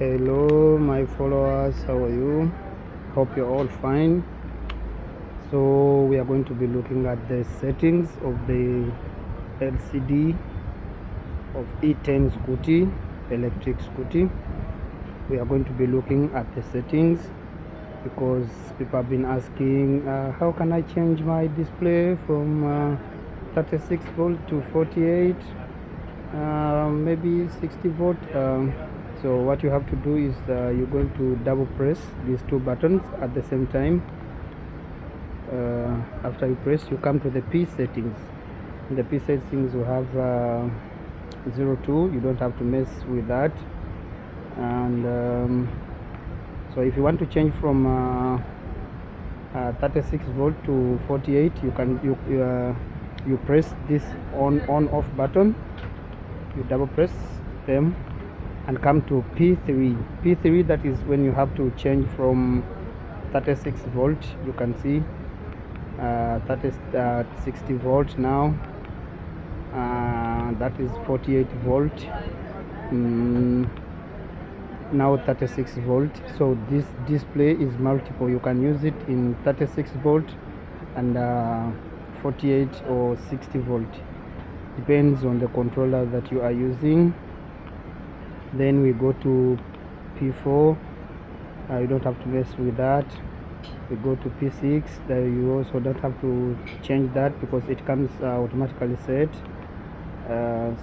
Hello my followers, how are you? Hope you're all fine. So we are going to be looking at the settings of the LCD of E10 scooty, electric scooty. We are going to be looking at the settings because people have been asking how can I change my display from 36 volt to 48, maybe 60 volt. So what you have to do is you're going to double press these two buttons at the same time. After you press, you come to the P settings. In the P settings you have 02. You don't have to mess with that. And so if you want to change from 36 volt to 48, you can you press this on off button, you double press them and come to P3. That is when you have to change from 36 volt. You can see 60 volt now. That is 48 volt. Now 36 volt. So this display is multiple. You can use it in 36 volt and 48 or 60 volt, depends on the controller that you are using. Then we go to P4. You don't have to mess with that. We go to P6. There you also don't have to change that because it comes automatically set.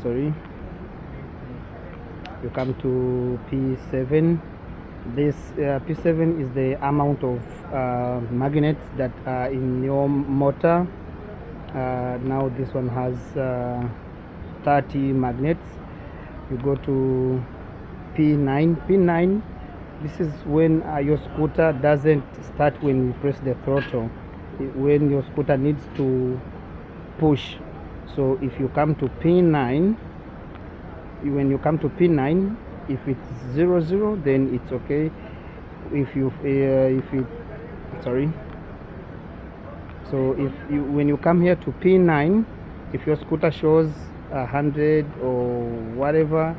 Sorry. You come to P7. This P7 is the amount of magnets that are in your motor. Now this one has 30 magnets. You go to P9. This is when your scooter doesn't start when you press the throttle, when your scooter needs to push. So if you come to P9, when you come to P9, if it's 00, then it's okay. So when you come here to P9, if your scooter shows 100 or whatever,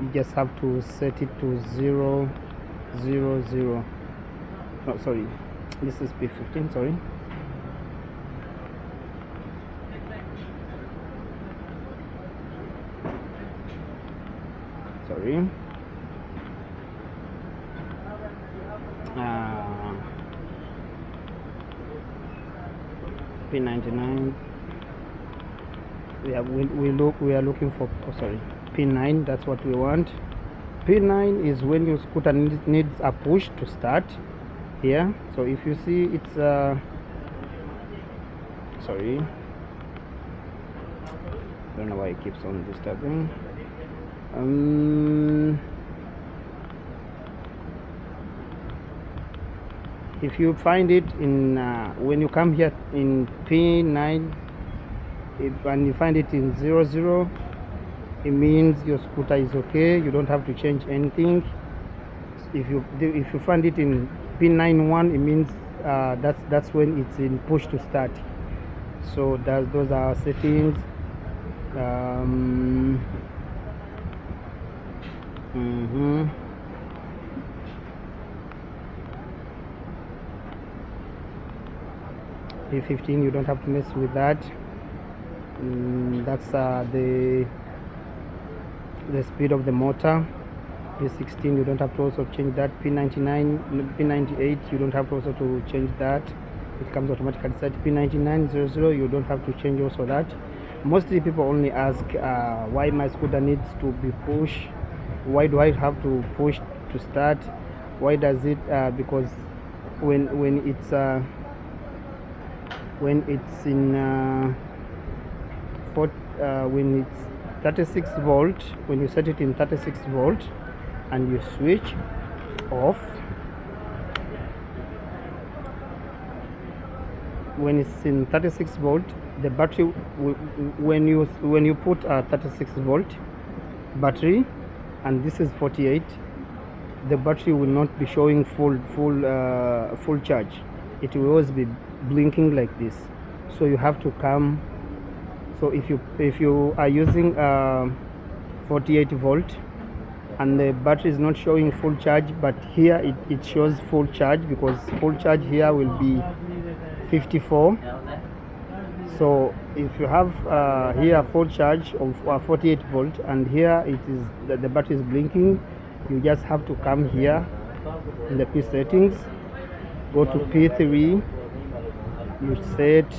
you just have to set it to 000. No, sorry, this is P15. Sorry. P99. We are looking for P9. That's what we want. P9 is when your scooter needs a push to start here. So if you see it's sorry, I don't know why it keeps on disturbing. If you find it in when you come here in P9, and you find it in 00, it means your scooter is okay. You don't have to change anything. If you find it in P91, it means that's when it's in push to start. So those are our settings. P15, you don't have to mess with that. That's the speed of the motor. P16, you don't have to also change that. P99, P98, you don't have to also to change that. It comes automatically set. P99 00, you don't have to change also that. Mostly people only ask why my scooter needs to be pushed. Why do I have to push to start? Why does it? Because when it's in when it's 36 volt, when you set it in 36 volt and you switch off, when it's in 36 volt, the battery when you put a 36 volt battery and this is 48, the battery will not be showing full charge. It will always be blinking like this. So you have to come. So if you are using 48 volt and the battery is not showing full charge, but here it shows full charge, because full charge here will be 54. So if you have here full charge of 48 volt, and here it is the battery is blinking, you just have to come here in the P settings, go to P3, you set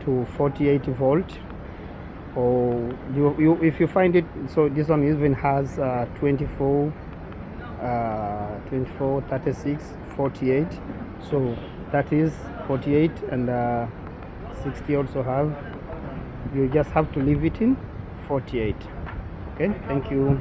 to 48 volt, or you if you find it, so this one even has 24, 24, 36, 48. So that is 48, and 60 also have. You just have to leave it in 48. Okay, thank you.